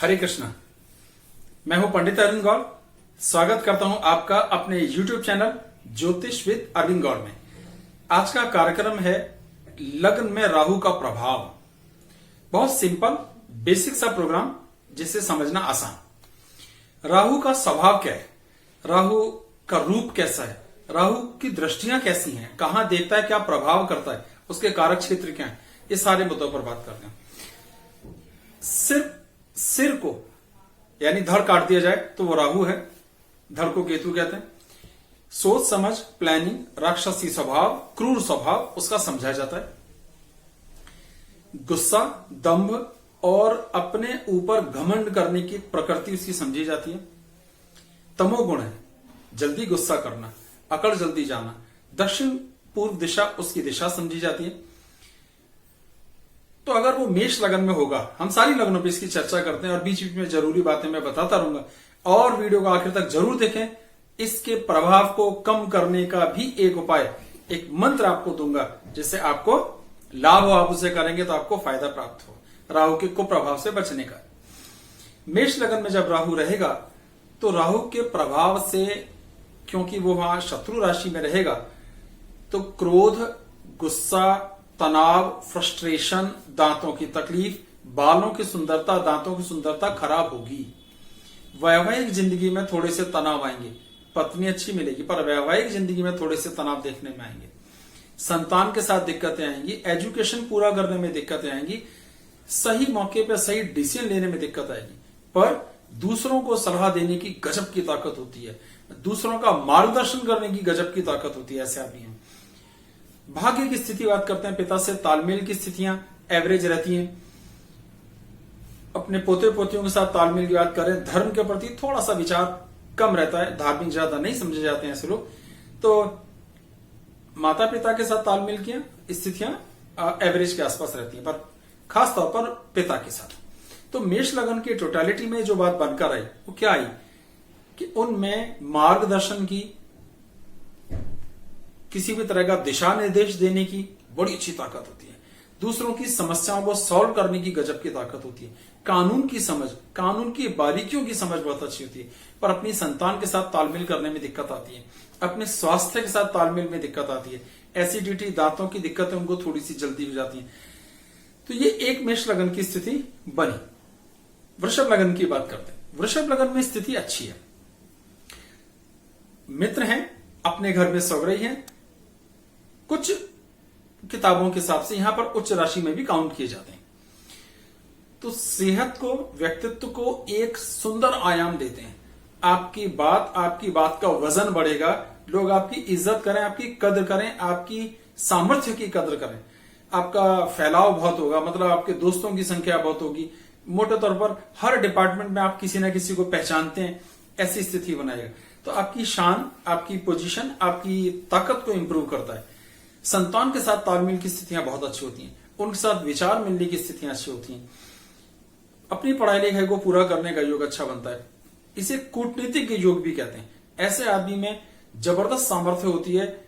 हरे कृष्णा। मैं हूं पंडित अरविंद गौड़। स्वागत करता हूं आपका अपने YouTube चैनल ज्योतिष विद अरविंद गौड़ में। आज का कार्यक्रम है लग्न में राहु का प्रभाव। बहुत सिंपल बेसिक सा प्रोग्राम जिसे समझना आसान। राहु का स्वभाव क्या है, राहु का रूप कैसा है, राहु की दृष्टियां कैसी हैं, कहां देखता है, क्या प्रभाव करता है, उसके कारक क्षेत्र क्या है, ये सारे मुद्दों पर बात करते हैं। सिर को यानी धड़ काट दिया जाए तो वो राहु है, धड़ को केतु कहते हैं। सोच समझ, प्लानिंग, राक्षसी स्वभाव, क्रूर स्वभाव उसका समझाया जाता है। गुस्सा, दंभ और अपने ऊपर घमंड करने की प्रकृति उसकी समझी जाती है। तमोगुण है, जल्दी गुस्सा करना, अकड़ जल्दी जाना। दक्षिण पूर्व दिशा उसकी दिशा समझी जाती है। तो अगर वो मेष लगन में होगा, हम सारी लगनों पे इसकी चर्चा करते हैं और बीच बीच में जरूरी बातें मैं बताता रहूंगा और वीडियो को आखिर तक जरूर देखें। इसके प्रभाव को कम करने का भी एक उपाय, एक मंत्र आपको दूंगा जिससे आपको लाभ हो। आप उसे करेंगे तो आपको फायदा प्राप्त हो राहु के कुप्रभाव से बचने का। मेष लगन में जब राहु रहेगा तो राहु के प्रभाव से, क्योंकि वो वहां शत्रु राशि में रहेगा, तो क्रोध, गुस्सा, तनाव, फ्रस्ट्रेशन, दांतों की तकलीफ, बालों की सुंदरता, दांतों की सुंदरता खराब होगी। वैवाहिक जिंदगी में थोड़े से तनाव आएंगे। पत्नी अच्छी मिलेगी पर वैवाहिक जिंदगी में थोड़े से तनाव देखने में आएंगे। संतान के साथ दिक्कतें आएंगी, एजुकेशन पूरा करने में दिक्कतें आएंगी, सही मौके पर सही डिसीजन लेने में दिक्कत आएगी। पर दूसरों को सलाह देने की गजब की ताकत होती है, दूसरों का मार्गदर्शन करने की गजब की ताकत होती है। ऐसे आदमी हैं। भाग्य की स्थिति बात करते हैं, पिता से तालमेल की स्थितियां एवरेज रहती हैं। अपने पोते पोतियों के साथ तालमेल की बात करें, धर्म के प्रति थोड़ा सा विचार कम रहता है, धार्मिक ज्यादा नहीं समझे जाते हैं ऐसे लोग। तो माता पिता के साथ तालमेल की स्थितियां एवरेज के आसपास रहती हैं, पर खास तौर पर पिता के साथ। तो मेष लगन की टोटलिटी में जो बात बनकर आई वो क्या आई कि उनमें मार्गदर्शन की, किसी भी तरह का दिशा निर्देश देने की बड़ी अच्छी ताकत होती है। दूसरों की समस्याओं को सॉल्व करने की गजब की ताकत होती है। कानून की समझ, कानून की बारीकियों की समझ बहुत अच्छी होती है। पर अपनी संतान के साथ तालमेल करने में दिक्कत आती है, अपने स्वास्थ्य के साथ तालमेल में दिक्कत आती है। एसिडिटी, दांतों की दिक्कतें उनको थोड़ी सी जल्दी हो जाती है। तो ये एक मेष लगन की स्थिति बनी। वृषभ लगन की बात करते हैं। वृषभ लगन में स्थिति अच्छी है, मित्र हैं, अपने घर में सौगरई है, कुछ किताबों के हिसाब से यहां पर उच्च राशि में भी काउंट किए जाते हैं। तो सेहत को, व्यक्तित्व को एक सुंदर आयाम देते हैं। आपकी बात का वजन बढ़ेगा, लोग आपकी इज्जत करें, आपकी कद्र करें, आपकी सामर्थ्य की कद्र करें। आपका फैलाव बहुत होगा, मतलब आपके दोस्तों की संख्या बहुत होगी। मोटे तौर पर हर डिपार्टमेंट में आप किसी ना किसी को पहचानते हैं, ऐसी स्थिति बनाएगा। तो आपकी शान, आपकी पोजीशन, आपकी ताकत को इंप्रूव करता है। संतान के साथ तालमेल की स्थितियां बहुत अच्छी होती हैं, उनके साथ विचार मिलने की स्थितियां अच्छी होती हैं। अपनी पढ़ाई लिखाई को पूरा करने का योग अच्छा बनता है। इसे कूटनीतिक योग भी कहते हैं। ऐसे आदमी में जबरदस्त सामर्थ्य होती है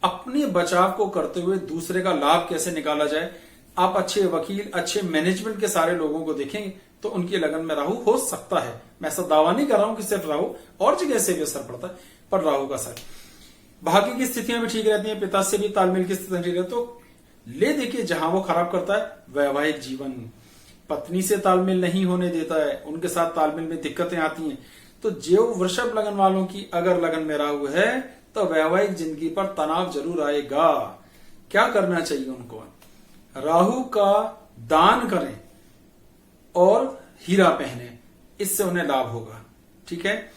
अपने बचाव को करते हुए दूसरे का लाभ कैसे निकाला जाए। आप अच्छे वकील, अच्छे मैनेजमेंट के सारे लोगों को देखेंगे तो उनकी लगन में राहु हो सकता है। मैं ऐसा दावा नहीं कर रहा हूं कि सिर्फ राहु, और जगह से भी असर पड़ता है, पर राहु का असर। भाग्य की स्थितियां भी ठीक रहती हैं, पिता से भी तालमेल की स्थितियां ठीक रहती है। तो ले देखिए, जहां वो खराब करता है वैवाहिक जीवन, पत्नी से तालमेल नहीं होने देता है, उनके साथ तालमेल में दिक्कतें आती हैं। तो जो वृषभ लगन वालों की अगर लगन में राहु है तो वैवाहिक जिंदगी पर तनाव जरूर आएगा। क्या करना चाहिए उनको? राहु का दान करें और हीरा पहने, इससे उन्हें लाभ होगा। ठीक है।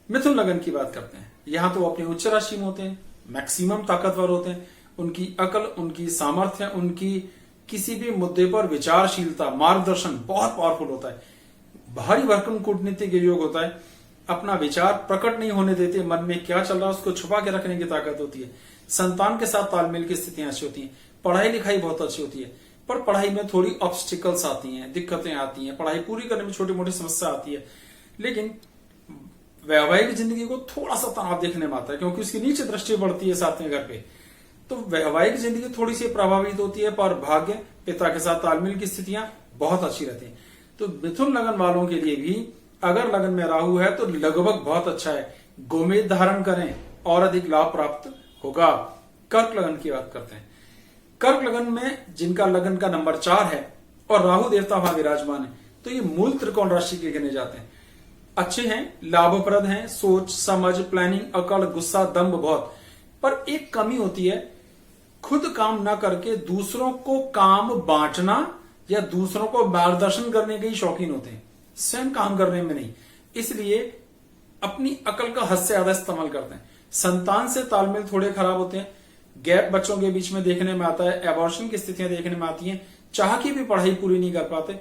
मिथुन लगन की बात करते हैं। यहां तो अपनी उच्च राशि में होते हैं, मैक्सिमम ताकतवर होते हैं। उनकी अकल, उनकी सामर्थ्य, उनकी किसी भी मुद्दे पर विचारशीलता, मार्गदर्शन बहुत पावरफुल होता है। भारी भरकम कूटनीतिक योग होता है। अपना विचार प्रकट नहीं होने देते, मन में क्या चल रहा है उसको छुपा के रखने की ताकत होती है। संतान के साथ तालमेल की स्थितियां अच्छी होती हैं। पढ़ाई लिखाई बहुत अच्छी होती है, पर पढ़ाई में थोड़ी ऑब्स्टिकल्स आती हैं, दिक्कतें आती हैं। पढ़ाई पूरी करने में छोटी मोटी समस्या आती है। लेकिन वैवाहिक जिंदगी को थोड़ा सा तनाव देखने में आता है, क्योंकि उसकी नीचे दृष्टि बढ़ती है सातवें घर पे। तो वैवाहिक जिंदगी थोड़ी सी प्रभावित होती है, पर भाग्य, पिता के साथ तालमेल की स्थितियां बहुत अच्छी रहती हैं। तो मिथुन लगन वालों के लिए भी अगर लगन में राहु है तो लगभग बहुत अच्छा है, गोमेद धारण करें और अधिक लाभ प्राप्त होगा। कर्क लगन की बात करते हैं। कर्क लगन में जिनका लगन का नंबर 4 है और राहु देवता वहां विराजमान है, तो ये मूल त्रिकोण राशि के गिने जाते हैं। अच्छे हैं, लाभप्रद हैं, सोच समझ, प्लानिंग, अकड़, गुस्सा, दम्भ बहुत। पर एक कमी होती है, खुद काम ना करके दूसरों को काम बांटना या दूसरों को मार्गदर्शन करने के ही शौकीन होते हैं, स्वयं काम करने में नहीं। इसलिए अपनी अकल का हद से ज्यादा इस्तेमाल करते हैं। संतान से तालमेल थोड़े खराब होते हैं, गैप बच्चों के बीच में देखने में आता है, एबॉर्शन की स्थितियां देखने में आती हैं, चाह की भी पढ़ाई पूरी नहीं कर पाते,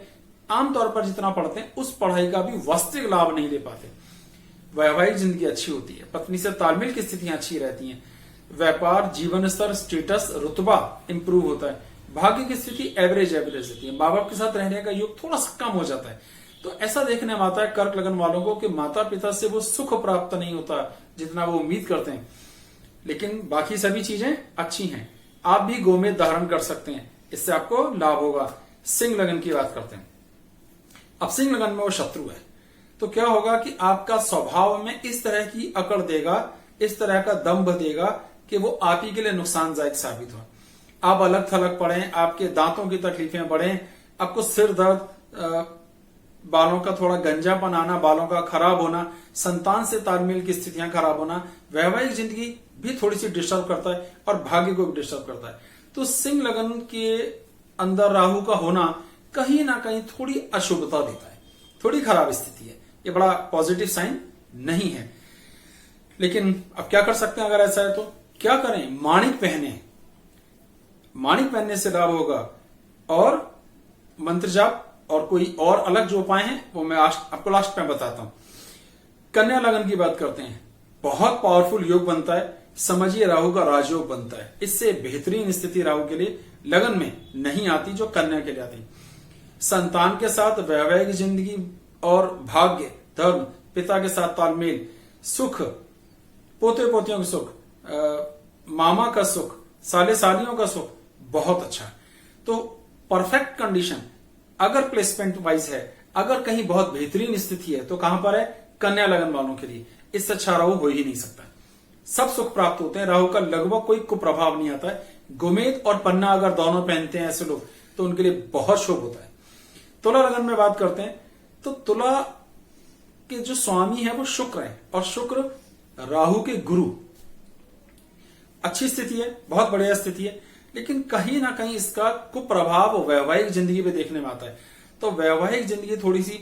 आमतौर पर जितना पढ़ते हैं उस पढ़ाई का भी वास्तविक लाभ नहीं ले पाते। वैवाहिक जिंदगी अच्छी होती है, पत्नी से तालमेल की स्थितियां अच्छी रहती हैं, व्यापार, जीवन स्तर, स्टेटस, रुतबा इंप्रूव होता है, भाग्य की स्थिति एवरेज रहती है, माँ बाप के साथ रहने का योग थोड़ा सा कम हो जाता है। तो ऐसा देखने में आता है कर्क लगन वालों को कि माता पिता से वो सुख प्राप्त नहीं होता जितना वो उम्मीद करते हैं, लेकिन बाकी सभी चीजें अच्छी हैं। आप भी गोमेद धारण कर सकते हैं, इससे आपको लाभ होगा। सिंह लगन की बात करते हैं। अब सिंह लगन में वो शत्रु है, तो क्या होगा कि आपका स्वभाव में इस तरह की अकड़ देगा, इस तरह का दंभ देगा कि वो आप ही के लिए नुकसानदायक साबित हो। आप अलग थलग पड़े, आपके दांतों की तकलीफें बढ़े, आपको सिर दर्द, बालों का थोड़ा गंजापन आना, बालों का खराब होना, संतान से तालमेल की स्थितियां खराब होना, वैवाहिक जिंदगी भी थोड़ी सी डिस्टर्ब करता है और भाग्य को भी डिस्टर्ब करता है। तो सिंह लगन के अंदर राहु का होना कहीं ना कहीं थोड़ी अशुभता देता है, थोड़ी खराब स्थिति है, ये बड़ा पॉजिटिव साइन नहीं है। लेकिन अब क्या कर सकते हैं अगर ऐसा है तो? क्या करें? माणिक पहने, माणिक पहनने से लाभ होगा, और मंत्र जाप और कोई और अलग जो उपाय हैं वो मैं आपको लास्ट में बताता हूं। कन्या लगन की बात करते हैं। बहुत पावरफुल योग बनता है, समझिए राहु का राजयोग बनता है। इससे बेहतरीन स्थिति राहु के लिए लगन में नहीं आती जो कन्या के लिए आती। संतान के साथ वैवाहिक जिंदगी और भाग्य, धर्म, पिता के साथ तालमेल, सुख, पोते पोतियों का सुख, मामा का सुख, साले सालियों का सुख बहुत अच्छा है। तो परफेक्ट कंडीशन अगर प्लेसमेंट वाइज है, अगर कहीं बहुत बेहतरीन स्थिति है तो कहां पर है? कन्या लगन वालों के लिए। इससे अच्छा राहु हो ही नहीं सकता। सब सुख प्राप्त होते हैं, राहु का लगभग कोई कुप्रभाव नहीं आता है। गोमेद और पन्ना अगर दोनों पहनते हैं ऐसे लोग तो उनके लिए बहुत शुभ होता है। तुला लगन में बात करते हैं तो तुला के जो स्वामी है वो शुक्र है, और शुक्र राहु के गुरु। अच्छी स्थिति है, बहुत बढ़िया स्थिति है, लेकिन कहीं ना कहीं इसका कुप्रभाव वैवाहिक जिंदगी पे देखने में आता है। तो वैवाहिक जिंदगी थोड़ी सी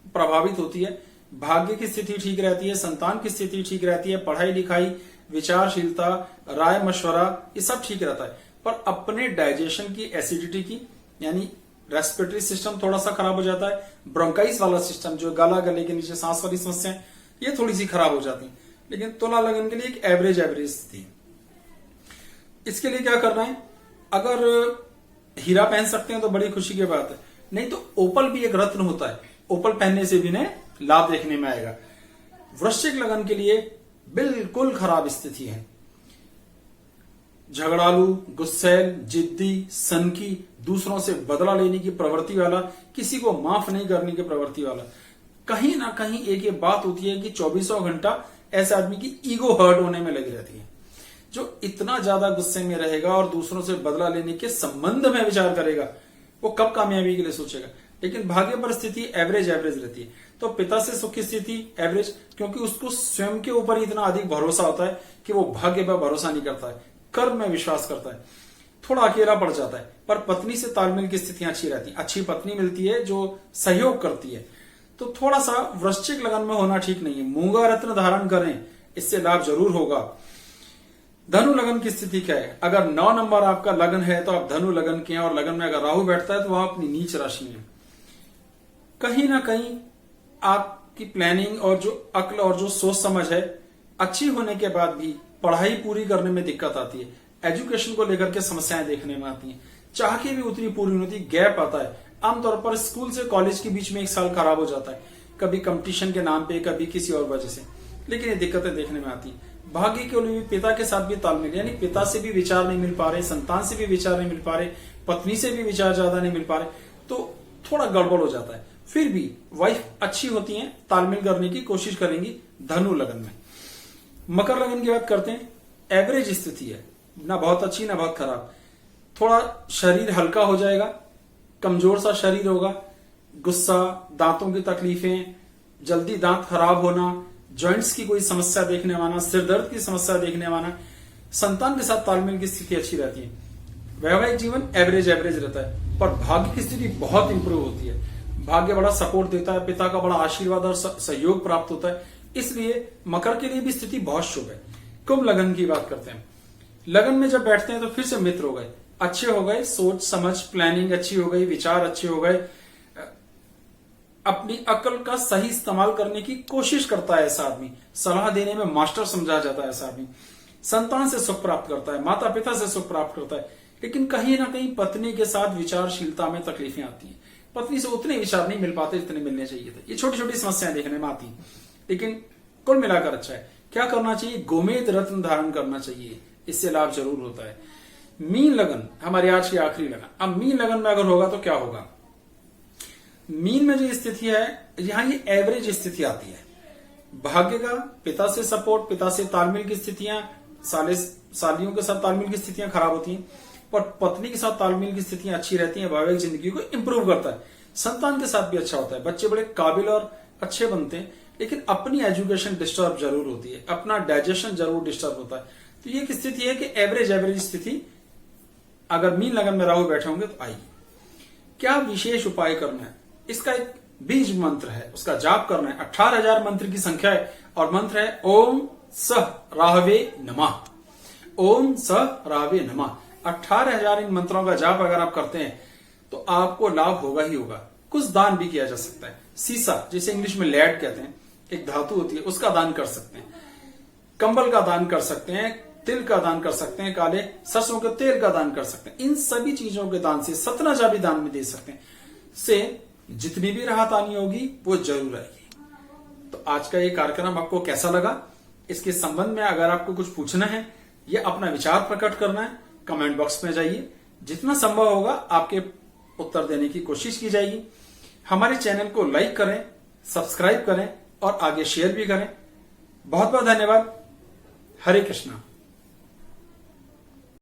प्रभावित होती है, भाग्य की स्थिति ठीक रहती है, संतान की स्थिति ठीक रहती है, पढ़ाई लिखाई, विचारशीलता, राय मशवरा, ये सब ठीक रहता है। पर अपने डाइजेशन की, एसिडिटी की, यानी रेस्पिरेटरी सिस्टम थोड़ा सा खराब हो जाता है, ब्रोंकाइटिस वाला सिस्टम जो गला, गले के नीचे सांस वाली समस्या है, ये थोड़ी सी खराब हो जाती है। लेकिन तुला लगन के लिए एक एवरेज स्थिति। इसके लिए क्या करना है? अगर हीरा पहन सकते हैं तो बड़ी खुशी की बात है, नहीं तो ओपल भी एक रत्न होता है, ओपल पहनने से भी लाभ देखने में आएगा। वृश्चिक लगन के लिए बिल्कुल खराब स्थिति है। झगड़ालू, गुस्सैल, जिद्दी, सनकी, दूसरों से बदला लेने की प्रवृत्ति वाला, किसी को माफ नहीं करने की प्रवृत्ति वाला। कहीं ना कहीं एक ये बात होती है कि 24 घंटा ऐसे आदमी की ईगो हर्ट होने में लगी रहती है। जो इतना ज्यादा गुस्से में रहेगा और दूसरों से बदला लेने के संबंध में विचार करेगा, वो कब कामयाबी के लिए सोचेगा। लेकिन भाग्य परिस्थिति एवरेज रहती है। तो पिता से सुख की स्थिति एवरेज, क्योंकि उसको स्वयं के ऊपर इतना अधिक भरोसा होता है कि वो भाग्य पर भरोसा नहीं करता है, कर्म में विश्वास करता है, थोड़ा अकेला पड़ जाता है। पर पत्नी से तालमेल की स्थितियां अच्छी रहती, अच्छी पत्नी मिलती है जो सहयोग करती है। तो थोड़ा सा वृश्चिक लगन में होना ठीक नहीं है। मूंगा रत्न धारण करें, इससे लाभ जरूर होगा। धनु लगन की स्थिति क्या है? अगर 9 नंबर आपका लगन है तो आप धनु लगन के हैं, और लगन में अगर राहु बैठता है तो वह अपनी नीच राशि में। कहीं ना कहीं आपकी प्लानिंग और जो अक्ल और जो सोच समझ है अच्छी होने के बाद भी पढ़ाई पूरी करने में दिक्कत आती है, एजुकेशन को लेकर के समस्याएं देखने में आती हैं, चाह के भी उतनी पूरी नहीं होती, गैप आता है। आमतौर पर स्कूल से कॉलेज के बीच में 1 साल खराब हो जाता है, कभी कंपटीशन के नाम पे, कभी किसी और वजह से, लेकिन ये दिक्कतें देखने में आती है। भाग्य के लिए पिता के साथ भी तालमेल, यानी पिता से भी विचार नहीं मिल पा रहे, संतान से भी विचार नहीं मिल पा रहे, पत्नी से भी विचार ज्यादा नहीं मिल पा रहे, तो थोड़ा गड़बड़ हो जाता है। फिर भी वाइफ अच्छी होती है, तालमेल करने की कोशिश करेंगी। धनु लगन में, मकर लगन की बात करते हैं, एवरेज स्थिति है, ना बहुत अच्छी ना बहुत खराब। थोड़ा शरीर हल्का हो जाएगा, कमजोर सा शरीर होगा, गुस्सा, दांतों की तकलीफें, जल्दी दांत खराब होना, जॉइंट्स की कोई समस्या देखने वाला, सिर दर्द की समस्या देखने वाला। संतान के साथ तालमेल की स्थिति अच्छी रहती है। वैवाहिक जीवन एवरेज रहता है, पर भाग्य की स्थिति बहुत इंप्रूव होती है। भाग्य बड़ा सपोर्ट देता है, पिता का बड़ा आशीर्वाद और सहयोग प्राप्त होता है, इसलिए मकर के लिए भी स्थिति बहुत शुभ है। कुंभ लगन की बात करते हैं। लगन में जब बैठते हैं तो फिर से मित्र हो गए, अच्छे हो गए, सोच समझ प्लानिंग अच्छी हो गई, विचार अच्छे हो गए, अपनी अकल का सही इस्तेमाल करने की कोशिश करता है ऐसा आदमी, सलाह देने में मास्टर समझा जाता है ऐसा आदमी, संतान से सुख प्राप्त करता है, माता पिता से सुख प्राप्त करता है। लेकिन कहीं ना कहीं पत्नी के साथ विचारशीलता में तकलीफें आती हैं, पत्नी से उतने विचार नहीं मिल पाते जितने मिलने चाहिए थे। ये छोटी छोटी समस्याएं देखने में आती हैं, लेकिन कुल मिलाकर अच्छा है। क्या करना चाहिए? गोमेद रत्न धारण करना चाहिए, इससे लाभ जरूर होता है। मीन लगन हमारी आज की आखिरी लगन। अब मीन लगन में अगर होगा तो क्या होगा? मीन में जो स्थिति है, यहां ये एवरेज स्थिति आती है। भाग्य का पिता से सपोर्ट, पिता से तालमेल की स्थितियां, सालियों के साथ तालमेल की स्थितियां खराब होती हैं, पर पत्नी के साथ तालमेल की स्थितियां अच्छी रहती हैं। वैवाहिक जिंदगी को इंप्रूव करता है, संतान के साथ भी अच्छा होता है, बच्चे बड़े काबिल और अच्छे बनते हैं। लेकिन अपनी एजुकेशन डिस्टर्ब जरूर होती है, अपना डाइजेशन जरूर डिस्टर्ब होता है। तो ये एक स्थिति है कि एवरेज स्थिति अगर मीन लगन में राहु बैठे होंगे तो आएगी। क्या विशेष उपाय करना है? इसका एक बीज मंत्र है, उसका जाप करना है। 18,000 मंत्र की संख्या है और मंत्र है ओम सह राहवे नमः। ओम सह राहवे नमः। 18,000 इन मंत्रों का जाप अगर आप करते हैं तो आपको लाभ होगा ही होगा। कुछ दान भी किया जा सकता है। सीसा, जिसे इंग्लिश में लेड कहते हैं, एक धातु होती है, उसका दान कर सकते हैं। कंबल का दान कर सकते हैं, तिल का दान कर सकते हैं, काले सरसों के तेल का दान कर सकते हैं। इन सभी चीजों के दान से 17 भी दान में दे सकते हैं, से जितनी भी राहत आनी होगी वो जरूर आएगी। तो आज का ये कार्यक्रम आपको कैसा लगा? इसके संबंध में अगर आपको कुछ पूछना है या अपना विचार प्रकट करना है, कमेंट बॉक्स में जाइए, जितना संभव होगा आपके उत्तर देने की कोशिश की जाएगी। हमारे चैनल को लाइक करें, सब्सक्राइब करें और आगे शेयर भी करें। बहुत बहुत धन्यवाद। हरे कृष्णा।